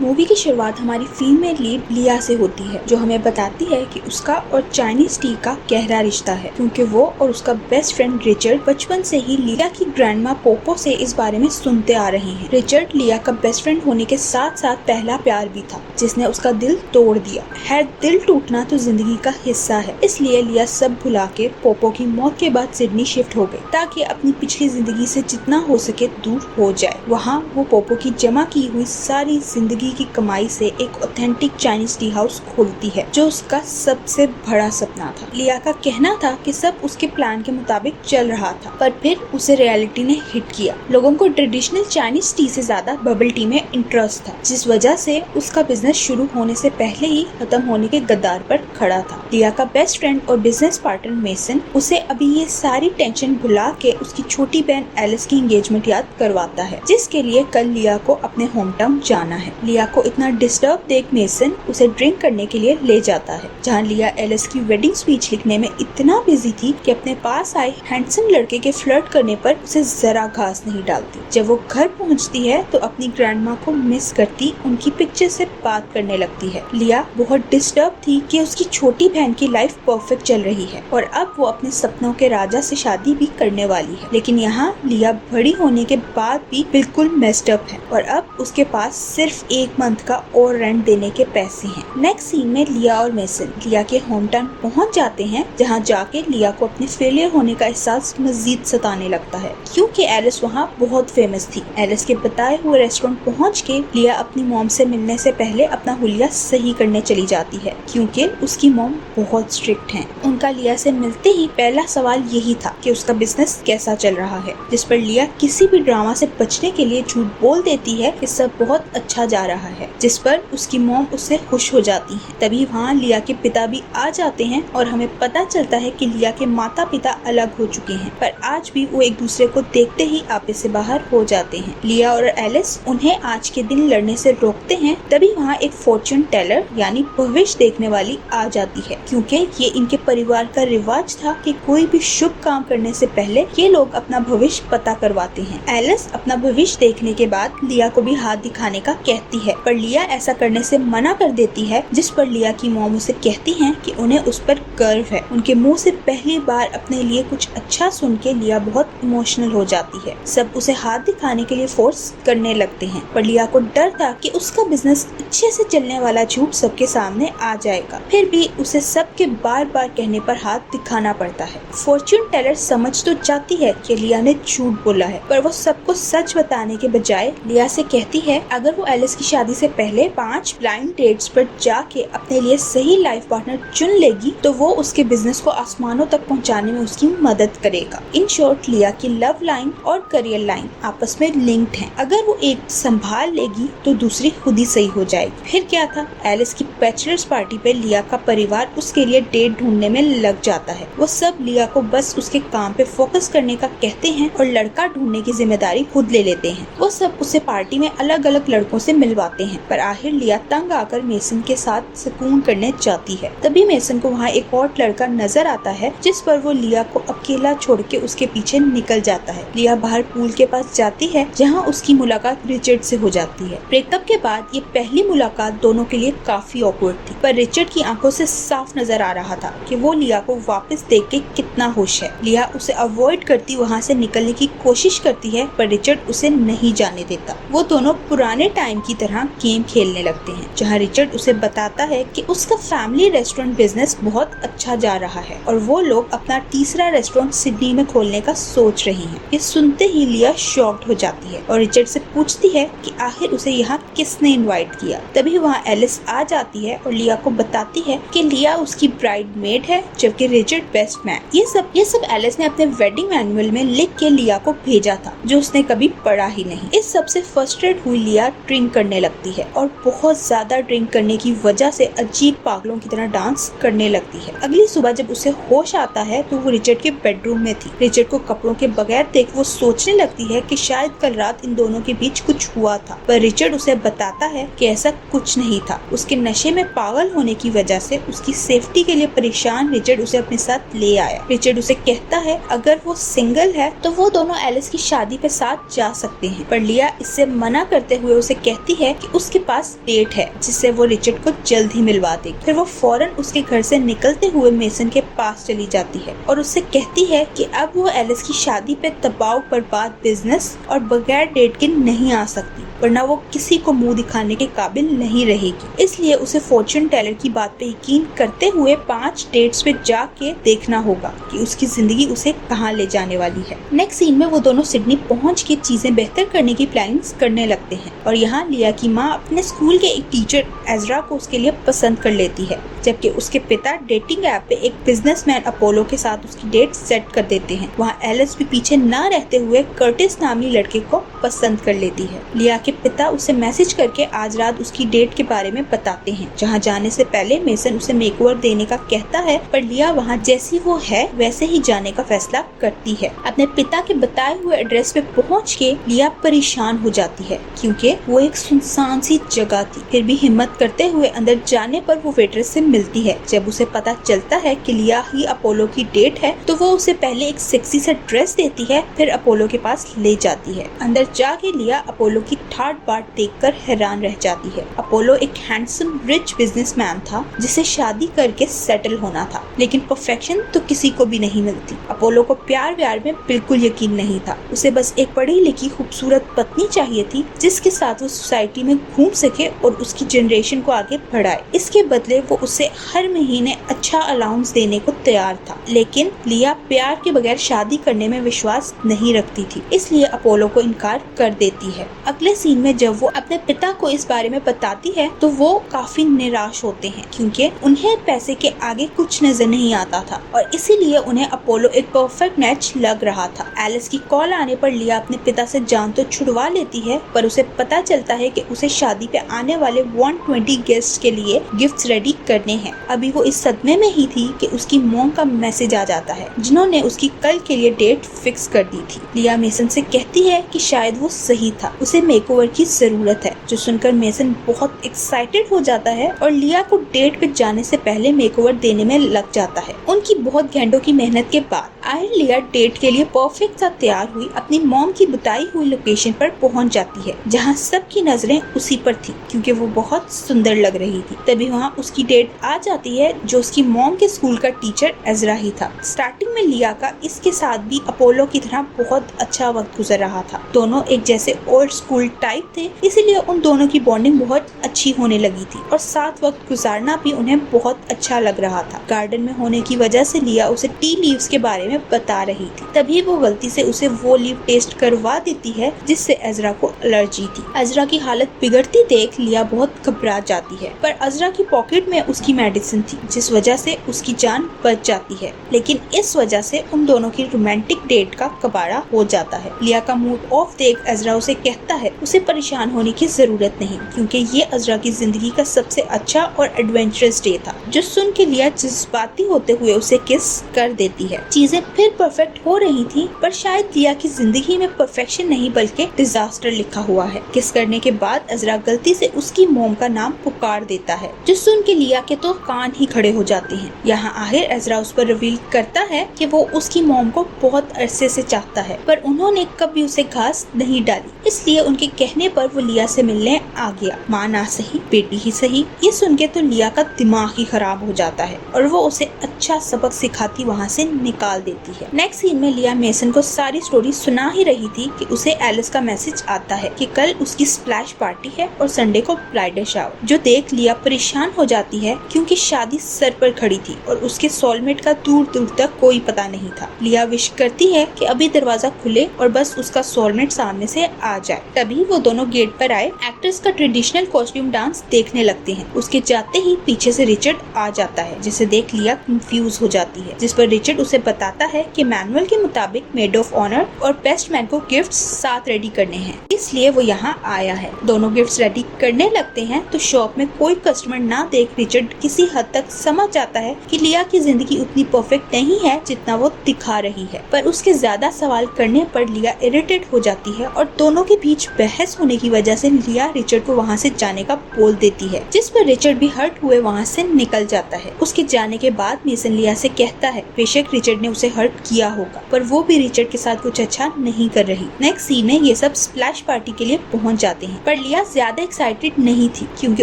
Movie की शुरुआत हमारी फीमेल लीड लिया से होती है, जो हमें बताती है कि उसका और चाइनीज टी का गहरा रिश्ता है, क्योंकि वो और उसका बेस्ट फ्रेंड रिचर्ड बचपन से ही लिया की ग्रैंडमा पोपो से इस बारे में सुनते आ रहे हैं। रिचर्ड लिया का बेस्ट फ्रेंड होने के साथ साथ पहला प्यार भी था, जिसने उसका दिल तोड़ दिया है। दिल टूटना तो जिंदगी का हिस्सा है, इसलिए लिया सब भुला के पोपो की मौत के बाद सिडनी शिफ्ट हो गई, ताकि अपनी पिछली जिंदगी से जितना हो सके दूर हो जाए। वहाँ वो पोपो की जमा की हुई सारी जिंदगी की कमाई से एक ऑथेंटिक चाइनीज टी हाउस खोलती है, जो उसका सबसे बड़ा सपना था। लिया का कहना था कि सब उसके प्लान के मुताबिक चल रहा था, पर फिर उसे रियलिटी ने हिट किया। लोगों को ट्रेडिशनल चाइनीज टी से ज्यादा बबल टी में इंटरेस्ट था, जिस वजह से उसका बिजनेस शुरू होने से पहले ही खत्म होने के कगार पर खड़ा था। लिया का बेस्ट फ्रेंड और बिजनेस पार्टनर मेसन उसे अभी ये सारी टेंशन भुला के उसकी छोटी बहन एलिस की एंगेजमेंट याद करवाता है, जिसके लिए कल लिया को अपने होम टाउन जाना है। लिया को इतना डिस्टर्ब देख मेसन उसे ड्रिंक करने के लिए ले जाता है, जहाँ लिया एलिस की वेडिंग स्पीच लिखने में इतना बिजी थी कि अपने पास आए हैंडसम लड़के के फ्लर्ट करने पर उसे जरा घास नहीं डालती। जब वो घर पहुँचती है तो अपनी ग्रैंडमा को मिस करती उनकी पिक्चर से बात करने लगती है। लिया बहुत डिस्टर्ब थी कि उसकी छोटी बहन की लाइफ परफेक्ट चल रही है और अब वो अपने सपनों के राजा से शादी भी करने वाली है, लेकिन यहाँ लिया बड़ी होने के बाद भी बिल्कुल मेस्ड अप है और अब उसके पास सिर्फ एक मंथ का और रेंट देने के पैसे हैं। नेक्स्ट सीन में लिया और मेसन लिया के होम टाउन पहुँच जाते हैं, जहाँ जाके लिया को अपने फेलियर होने का एहसास मजीद सताने लगता है, क्योंकि एलिस वहाँ बहुत फेमस थी। एलिस के बताए हुए रेस्टोरेंट पहुँच के लिया अपनी मॉम से मिलने से पहले अपना हुलिया सही करने चली जाती है, क्योंकि उसकी मॉम बहुत स्ट्रिक्ट है। उनका लिया से मिलते ही पहला सवाल यही था कि उसका बिजनेस कैसा चल रहा है, जिस पर लिया किसी भी ड्रामा से बचने के लिए झूठ बोल देती है कि सब बहुत अच्छा जा रहा है, जिस पर उसकी मॉम उससे खुश हो जाती है। तभी वहाँ लिया के पिता भी आ जाते हैं और हमें पता चलता है कि लिया के माता पिता अलग हो चुके हैं, पर आज भी वो एक दूसरे को देखते ही आपस से बाहर हो जाते हैं। लिया और एलिस उन्हें आज के दिन लड़ने से रोकते हैं। तभी वहाँ एक फॉर्च्यून टेलर यानी भविष्य देखने वाली आ जाती है, क्योंकि ये इनके परिवार का रिवाज था कि कोई भी शुभ काम करने से पहले ये लोग अपना भविष्य पता करवाते हैं। एलिस अपना भविष्य देखने के बाद लिया को भी हाथ दिखाने का कहती है, पर लिया ऐसा करने से मना कर देती है, जिस पर लिया की मॉम उसे कहती है कि उन्हें उस पर गर्व है। उनके मुंह से पहली बार अपने लिए कुछ अच्छा सुन के लिया बहुत इमोशनल हो जाती है। सब उसे हाथ दिखाने के लिए फोर्स करने लगते हैं, पर लिया को डर था कि उसका बिजनेस अच्छे से चलने वाला झूठ सबके सामने आ जाएगा। फिर भी उसे सबके बार बार कहने पर हाथ दिखाना पड़ता है। फॉर्च्यून टेलर समझ तो जाती है कि लिया ने झूठ बोला है, पर वो सबको सच बताने के बजाय लिया से कहती है अगर वो एलिस की शादी से पहले 5 ब्लाइंड डेट्स पर जाके अपने लिए सही लाइफ पार्टनर चुन लेगी तो वो उसके बिजनेस को आसमानों तक पहुंचाने में उसकी मदद करेगा। इन शॉर्ट लिया की लव लाइन और करियर लाइन आपस में लिंक्ड हैं। अगर वो एक संभाल लेगी तो दूसरी खुद ही सही हो जाएगी। फिर क्या था, एलिस की बैचलर्स पार्टी पे लिया का परिवार उसके लिए डेट ढूंढने में लग जाता है। वो सब लिया को बस उसके काम पे फोकस करने का कहते हैं और लड़का ढूंढने की जिम्मेदारी खुद ले लेते हैं। वो सब उसे पार्टी में अलग अलग लड़कों से मिलवाते हैं, पर आखिर लिया तंग आकर मेसन के साथ सुकून करने जाती है। तभी मेसन को वहाँ एक और लड़का नजर आता है, जिस पर वो लिया को अकेला छोड़ के उसके पीछे निकल जाता है। लिया बाहर पूल के पास जाती है, जहाँ उसकी मुलाकात रिचर्ड से हो जाती है। ब्रेकअप के बाद ये पहली मुलाकात दोनों के लिए काफी ऑकवर्ड थी, पर रिचर्ड की आंखों से साफ नजर आ रहा था कि वो लिया को वापस देख के कितना खुश है। लिया उसे अवॉइड करती वहाँ से निकलने की कोशिश करती है, पर रिचर्ड उसे नहीं जाने देता। वो दोनों पुराने टाइम की तरह गेम खेलने लगते हैं, जहाँ रिचर्ड उसे बताता है कि उसका फैमिली रेस्टोरेंट बिजनेस बहुत अच्छा जा रहा है और वो लोग अपना तीसरा रेस्टोरेंट सिडनी में खोलने का सोच रहे हैं। ये सुनते ही लिया शॉक्ड हो जाती है और रिचर्ड से पूछती है कि आखिर उसे यहाँ किसने इनवाइट किया। तभी वहाँ एलिस आ जाती है और लिया को बताती है कि लिया उसकी ब्राइड मेड है, जबकि रिचर्ड बेस्ट मैन। ये सब एलिस ने अपने वेडिंग मैनुअल में लिख के लिया को भेजा था, जो उसने कभी पढ़ा ही नहीं। इस सब से फ्रस्ट्रेट हुई लिया ड्रिंक करने लगती है और बहुत ज्यादा ड्रिंक करने की वजह से अजीब पागलों की तरह डांस करने लगती है। अगली सुबह जब उसे होश आता है तो वो रिचर्ड के बेडरूम में थी। रिचर्ड को कपड़ों के बगैर देख वो सोचने लगती है कि शायद कल रात इन दोनों के बीच कुछ हुआ था, पर रिचर्ड उसे बताता है कि ऐसा कुछ नहीं था। उसके नशे में पागल होने की वजह से उसकी सेफ्टी के लिए परेशान रिचर्ड उसे अपने साथ ले आया। रिचर्ड उसे कहता है अगर वो सिंगल है तो वो दोनों एलिस की शादी पे साथ जा सकते हैं, पर लिया इससे मना करते हुए उसे कहती है है कि उसके पास डेट है जिससे वो रिचर्ड को जल्द ही मिलवा देगी। फिर वो फौरन उसके घर से निकलते हुए मेसन के पास चली जाती है और उससे कहती है कि अब वो एलिस की शादी पे दबाव बर्बाद बिजनेस और बगैर डेट के नहीं आ सकती, वरना वो किसी को मुंह दिखाने के काबिल नहीं रहेगी। इसलिए उसे फॉर्चून टेलर की बात पे यकीन करते हुए 5 डेट्स पे जाके देखना होगा कि उसकी जिंदगी उसे कहाँ ले जाने वाली है। नेक्स्ट सीन में वो दोनों सिडनी पहुँच के चीजें बेहतर करने की प्लानिंग्स करने लगते हैं और यहाँ लिया की माँ अपने स्कूल के एक टीचर एजरा को उसके लिए पसंद कर लेती है, जबकि उसके पिता डेटिंग ऐप पे एक बिजनेसमैन अपोलो के साथ उसकी डेट सेट कर देते हैं। वहाँ एलिस भी पीछे न रहते हुए कर्टिस नामी लड़के को पसंद कर लेती है। लिया के पिता उसे मैसेज करके आज रात उसकी डेट के बारे में बताते हैं, जहाँ जाने से पहले मेसन उसे मेकओवर देने का कहता है, पर लिया वहाँ जैसी वो है वैसे ही जाने का फैसला करती है। अपने पिता के बताए हुए एड्रेस पे पहुँच के लिया परेशान हो जाती है क्योंकि वो एक सुनसान सी जगह थी। फिर भी हिम्मत करते हुए अंदर जाने पर वो वेट्रेस से मिलती है। जब उसे पता चलता है कि लिया ही अपोलो की डेट है तो वो उसे पहले एक सेक्सी सा ड्रेस देती है, फिर अपोलो के पास ले जाती है। अंदर जाके लिया अपोलो की ठाट बाट देखकर हैरान रह जाती है। अपोलो एक हैंडसम रिच बिजनेसमैन था जिसे शादी करके सेटल होना था, लेकिन परफेक्शन तो किसी को भी नहीं मिलती। अपोलो को प्यार व्यार में बिल्कुल यकीन नहीं था। उसे बस एक पढ़ी लिखी खूबसूरत पत्नी चाहिए थी जिसके साथ वो सोसाइटी में घूम सके और उसकी जनरेशन को आगे बढ़ाए। इसके बदले वो उसे हर महीने अच्छा अलाउंस देने को तैयार था, लेकिन लिया प्यार के बगैर शादी करने में विश्वास नहीं रखती थी, इसलिए अपोलो को इनकार कर देती है। अगले सीन में जब वो अपने पिता को इस बारे में बताती है तो वो काफी निराश होते हैं क्योंकि उन्हें पैसे के आगे कुछ नजर नहीं आता था और इसीलिए उन्हें अपोलो एक परफेक्ट मैच लग रहा था। एलिस की कॉल आने पर लिया अपने पिता से जान तो छुड़वा लेती है, पर उसे पता चलता है कि उसे शादी पे आने वाले 120 गेस्ट के लिए गिफ्ट्स रेडी करने हैं। अभी वो इस सदमे में ही थी कि उसकी मॉम का मैसेज आ जाता है जिन्होंने उसकी कल के लिए डेट फिक्स कर दी थी। लिया मेसन से कहती है कि शायद वो सही था, उसे मेकओवर की जरूरत है, जो सुनकर मेसन बहुत एक्साइटेड हो जाता है और लिया को डेट पे जाने से पहले मेकओवर देने में लग जाता है। उनकी बहुत घंटों की मेहनत के बाद आखिर लिया डेट के लिए परफेक्ट सा तैयार हुई अपनी मॉम की बताई हुई लोकेशन पर पहुंच जाती है, जहां सबकी नजरें उसी पर थी क्योंकि वो बहुत सुंदर लग रही थी। तभी वहां उसकी डेट आ जाती है जो उसकी मॉम के स्कूल का टीचर एजरा ही था। स्टार्टिंग में लिया का इसके साथ भी अपोलो की तरह बहुत अच्छा वक्त गुजर रहा था। दोनों एक जैसे ओल्ड स्कूल टाइप थे, इसीलिए उन दोनों की बॉन्डिंग बहुत अच्छी होने लगी थी और साथ वक्त गुजारना भी उन्हें बहुत अच्छा लग रहा था। गार्डन में होने की वजह से लिया उसे टी लीव्स के बारे में बता रही थी, तभी वो गलती से उसे वो लीव टेस्ट करवा देती है जिससे एजरा को एलर्जी थी। एजरा की हालत बिगड़ती देख लिया बहुत घबरा जाती है, पर एजरा की पॉकेट में उसकी मेडिसिन थी जिस वजह से उसकी जान बच जाती है, लेकिन इस वजह से उन दोनों की रोमांटिक डेट का कबाड़ा हो जाता है। लिया का मूड ऑफ देख एजरा उसे कहता है उसे परेशान होने की जरूरत नहीं क्योंकि ये एजरा की जिंदगी का सबसे अच्छा और एडवेंचरस डे था, जो सुन के लिया जज्बाती होते हुए उसे किस कर देती है। चीजें फिर परफेक्ट हो रही थी, पर शायद लिया की जिंदगी में परफेक्शन नहीं बल्कि डिजास्टर लिखा हुआ है। किस करने के बाद एजरा गलती से उसकी मॉम का नाम पुकार देता है, जो सुन के लिया के तो कान ही खड़े हो जाते हैं। यहाँ आखिर एजरा उस पर रिवील करता है कि वो उसकी मॉम को बहुत अरसे से चाहता है, पर उन्होंने कभी उसे घास नहीं डाली, इसलिए उनके कहने पर वो लिया से मिलने आ गया। माँ ना सही बेटी ही सही, ये सुन के तो लिया का दिमाग ही खराब हो जाता है और वो उसे अच्छा सबक सिखाती वहाँ से निकाल देती है। नेक्स्ट सीन में लिया मेसन को सारी स्टोरी सुना ही रही थी कि उसे एलिस का मैसेज आता है कि कल उसकी स्प्लैश पार्टी है और संडे को ब्राइडल शावर, जो देख लिया परेशान हो जाती है क्योंकि शादी सर पर खड़ी थी और उसके सोलमेट का दूर दूर तक कोई पता नहीं था। लिया विश करती है कि अभी दरवाजा खुले और बस उसका सोलमेट सामने से आ जाए। तभी वो दोनों गेट पर आए एक्टर्स का ट्रेडिशनल कॉस्ट्यूम डांस देखने लगते हैं। उसके जाते ही पीछे से रिचर्ड आ जाता है, जिसे देख लिया कंफ्यूज हो जाती है, जिस पर रिचर्ड उसे बताता है कि मैनुअल के मुताबिक मेड ऑफ ऑनर और बेस्ट मैन को गिफ्ट्स साथ रेडी करने हैं, इसलिए वो यहाँ आया है। दोनों गिफ्ट्स रेडी करने लगते हैं तो शॉप में कोई कस्टमर ना देख रिचर्ड किसी हद तक समझ जाता है कि लिया की जिंदगी उतनी परफेक्ट नहीं है जितना वो दिखा रही है, पर उसके ज्यादा सवाल करने पर लिया इरिटेट हो जाती है और दोनों के बीच बहस होने की वजह से लिया रिचर्ड को वहाँ से जाने का बोल देती है, जिस पर रिचर्ड भी हर्ट हुए वहाँ से निकल जाता है। उसके जाने के बाद मेसन लिया से कहता है बेशक रिचर्ड ने उसे हर्ट किया होगा, पर वो भी रिचर्ड के साथ कुछ अच्छा नहीं कर रही। नेक्स्ट सीन में ये सब स्प्लैश पार्टी के लिए पहुंच जाते हैं, पर लिया ज्यादा एक्साइटेड नहीं थी क्योंकि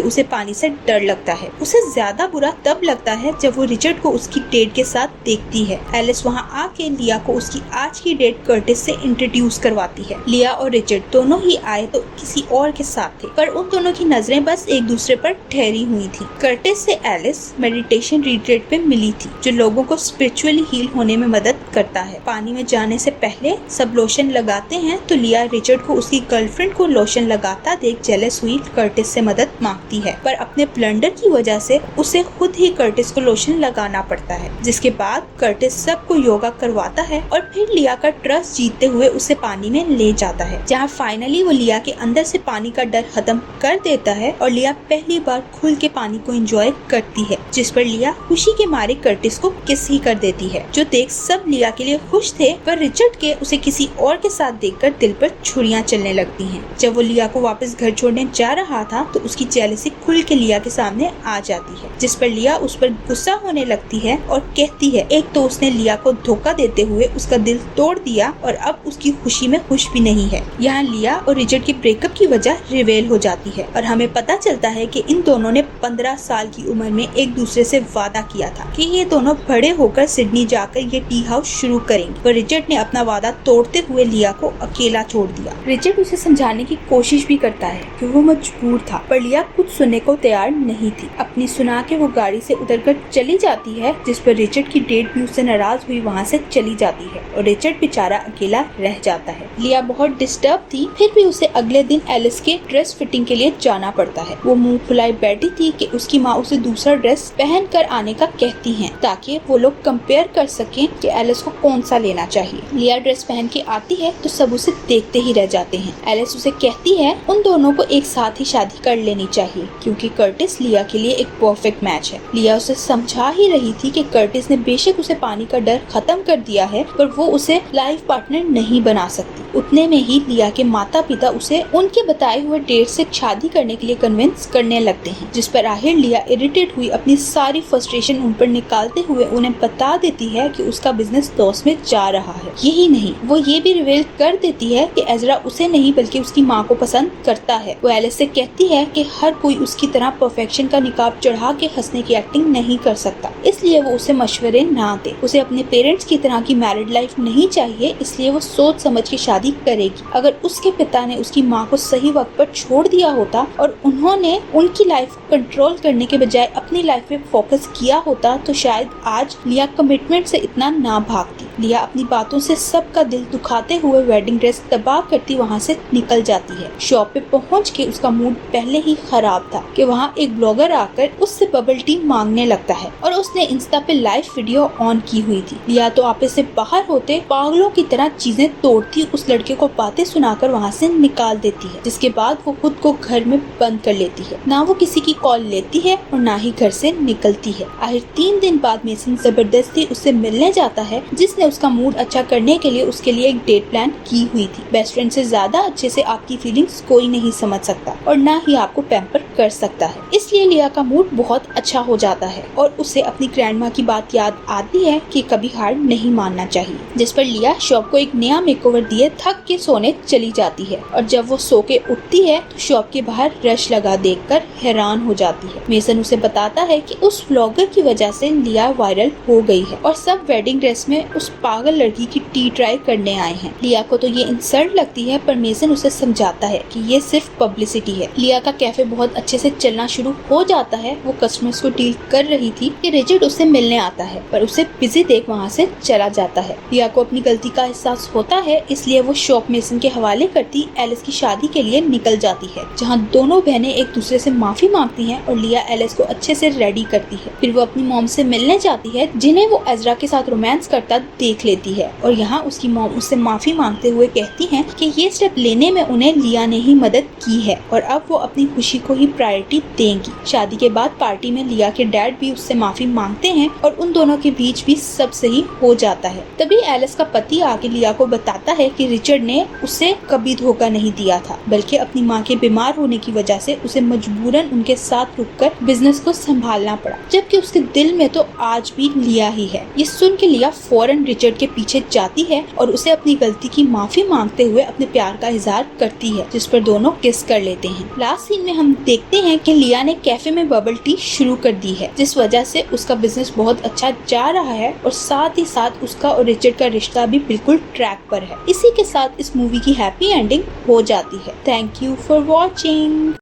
उसे पानी से डर लगता है। उसे ज्यादा बुरा तब लगता है जब वो रिचर्ड को उसकी डेट के साथ देखती है। एलिस वहाँ आके लिया को उसकी आज की डेट कर्टिस से इंट्रोड्यूस करवाती है। लिया और रिचर्ड दोनों ही आए तो किसी और के साथ थे, पर उन दोनों की नजरें बस एक दूसरे पर ठहरी हुई थी। कर्टिस से एलिस मेडिटेशन रिट्रीट पे मिली थी जो लोगों को स्पिरिचुअली हील होने में मदद करता है। पानी में जाने से पहले सब लोशन लगाते हैं तो लिया रिचर्ड को उसकी गर्लफ्रेंड को लोशन लगाता देख जेलस हुई कर्टिस से मदद मांगती है, पर अपने ब्लंडर की वजह से उसे खुद ही कर्टिस को लोशन लगाना पड़ता है। जिसके बाद कर्टिस सबको योगा करवाता है और फिर लिया का ट्रस्ट जीतते हुए उसे पानी में ले जाता है, जहाँ फाइनली वो लिया के अंदर से पानी का डर खत्म कर देता है और लिया पहली बार खुल के पानी को एंजॉय करती है, जिस पर लिया खुशी के मारे कर्टिस को किस ही कर देती है, जो देख सब लिया के लिए खुश थे। पर रिचर्ड के उसे किसी और के साथ देखकर दिल पर छुरियां चलने लगती हैं। जब वो लिया को वापस घर छोड़ने जा रहा था तो उसकी जेलसी खुल के लिया के सामने आ जाती है, जिस पर लिया उस पर गुस्सा होने लगती है और कहती है एक तो उसने लिया को धोखा देते हुए उसका दिल तोड़ दिया और अब उसकी खुशी में खुश भी नहीं है। यहाँ लिया और रिचर्ड के ब्रेकअप की वजह रिवेल हो जाती है और हमें पता चलता है कि इन दोनों ने 15 साल की उम्र में एक दूसरे से वादा किया था कि ये दोनों बड़े होकर सिडनी जाकर ये टी हाउस शुरू करेंगे, पर रिचर्ड ने अपना वादा तोड़ते हुए लिया को अकेला छोड़ दिया। रिचर्ड उसे समझाने की कोशिश भी करता है कि वो मजबूर था, पर लिया कुछ सुनने को तैयार नहीं थी। अपनी सुना के वो गाड़ी से उतरकर चली जाती है, जिस पर रिचर्ड की डेट भी उससे नाराज हुई वहाँ से चली जाती है और रिचर्ड बेचारा अकेला रह जाता है। लिया बहुत डिस्टर्ब थी, फिर भी उसे अगले दिन एलिस के ड्रेस फिटिंग के लिए जाना पड़ता है। वो मुंह फुलाई बैठी थी कि उसकी माँ उसे दूसरा ड्रेस पहन कर आने का कहती है ताकि वो लोग कंपेयर कर सकें कि एलिस को कौन सा लेना चाहिए। लिया ड्रेस पहन के आती है तो सब उसे देखते ही रह जाते हैं। एलिस उसे कहती है उन दोनों को एक साथ ही शादी कर लेनी चाहिए क्योंकि कर्टिस लिया के लिए एक परफेक्ट मैच है। लिया उसे समझा ही रही थी कि कर्टिस ने बेशक उसे पानी का डर खत्म कर दिया है, पर वो उसे लाइफ पार्टनर नहीं बना सकती। उतने में ही लिया के माता पिता उसे उनके बताए हुए डेट से शादी करने के लिए कन्विंस करने लगते हैं, जिस पर आखिर लिया इरिटेट हुई अपनी सारी फ्रस्ट्रेशन उन पर निकालते हुए उन्हें बता देती है कि उसका बिजनेस लॉस में जा रहा है। यही नहीं, वो ये भी रिवील कर देती है कि एजरा उसे नहीं बल्कि उसकी माँ को पसंद करता है। वो एलिस से कहती है कि हर कोई उसकी तरह परफेक्शन का निकाब चढ़ा के हंसने की एक्टिंग नहीं कर सकता, इसलिए वो उसे मशवरे ना दे। उसे अपने पेरेंट्स की तरह की मैरिड लाइफ नहीं चाहिए, इसलिए वो सोच समझ के शादी करेगी। अगर उसके पिता ने उसकी माँ को सही वक्त पर छोड़ दिया होता और उन्होंने उनकी लाइफ को कंट्रोल करने के बजाय अपनी लाइफ पे फोकस किया होता तो शायद आज लिया कमिटमेंट से इतना ना भागती। लिया अपनी बातों से सबका दिल दुखाते हुए वेडिंग ड्रेस तबाह करती वहाँ से निकल जाती है। शॉप पे पहुँच के उसका मूड पहले ही खराब था कि वहाँ एक ब्लॉगर आकर उससे बबल टी मांगने लगता है और उसने इंस्टा पे लाइव वीडियो ऑन की हुई थी। लिया तो ऑफिस से बाहर होते पागलों की तरह चीजें तोड़ती उस लड़के को बातें सुनाकर वहाँ से निकाल देती है, जिसके बाद वो खुद को घर में बंद कर लेती है। ना वो किसी की कॉल लेती है और ना ही घर से निकलती है। आखिर 3 दिन बाद मेसन जबरदस्ती उससे मिलने जाता है, जिसने उसका मूड अच्छा करने के लिए उसके लिए एक डेट प्लान की हुई थी। बेस्ट फ्रेंड से ज्यादा अच्छे से आपकी फीलिंग्स कोई नहीं समझ सकता और ना ही आपको पैम्पर कर सकता है। इसलिए लिया का मूड बहुत अच्छा हो जाता है और उसे अपनी ग्रैंडमा की बात याद आती है कि कभी हार नहीं मानना चाहिए, जिस पर लिया शॉप को एक नया मेकओवर दिए थक के सोने चली जाती है और जब वो सो के उठती है तो शॉप के बाहर रश लगा देखकर हैरान हो जाती है। मेसन उसे बताता है कि उस व्लॉगर की वजह से लिया वायरल हो गई है और सब वेडिंग ड्रेस में उस पागल लड़की की टी ट्राई करने आए हैं। लिया को तो ये इंसल्ट लगती है, पर मेसन उसे समझाता है कि ये सिर्फ पब्लिसिटी है। लिया का कैफे बहुत अच्छे से चलना शुरू हो जाता है। वो कस्टमर्स को डील कर रही थी कि रिचर्ड उससे मिलने आता है, पर उसे बिजी देख वहाँ से चला जाता है। लिया को अपनी गलती का एहसास होता है, इसलिए वो शॉप मेसन के हवाले करती एलिस की शादी के लिए निकल जाती है, जहाँ दोनों बहनें एक दूसरे से माफी मांगती हैं और लिया एलिस को अच्छे से रेडी करती है। फिर वो अपनी मॉम से मिलने जाती है, जिन्हें वो एजरा के साथ रोमांस करता देख लेती है और यहाँ उसकी मॉम उससे माफी मांगते हुए कहती हैं कि ये स्टेप लेने में उन्हें लिया ने ही मदद की है और अब वो अपनी खुशी को ही प्रायोरिटी देंगी। शादी के बाद पार्टी में लिया के डैड भी उससे माफी मांगते हैं और उन दोनों के बीच भी सब सही हो जाता है। तभी एलिस का पति आके लिया को बताता है कि रिचर्ड ने उसे कभी धोखा नहीं दिया था, बल्कि अपनी माँ के बीमार होने की वजह से उसे मजबूरन उनके साथ रुककर बिजनेस को संभालना पड़ा, जबकि उसके दिल में तो आज भी लिया ही है। ये सुन के लिया फौरन रिचर्ड के पीछे जाती है और उसे अपनी गलती की माफी मांगते हुए अपने प्यार का इजहार करती है, जिस पर दोनों किस कर लेते हैं। लास्ट सीन में हम देखते हैं कि लिया ने कैफे में बबल टी शुरू कर दी है, जिस वजह से उसका बिजनेस बहुत अच्छा जा रहा है और साथ ही साथ उसका और रिचर्ड का रिश्ता भी बिल्कुल ट्रैक पर है। इसी के साथ इस मूवी की हैप्पी एंडिंग हो जाती है। Thank you for watching.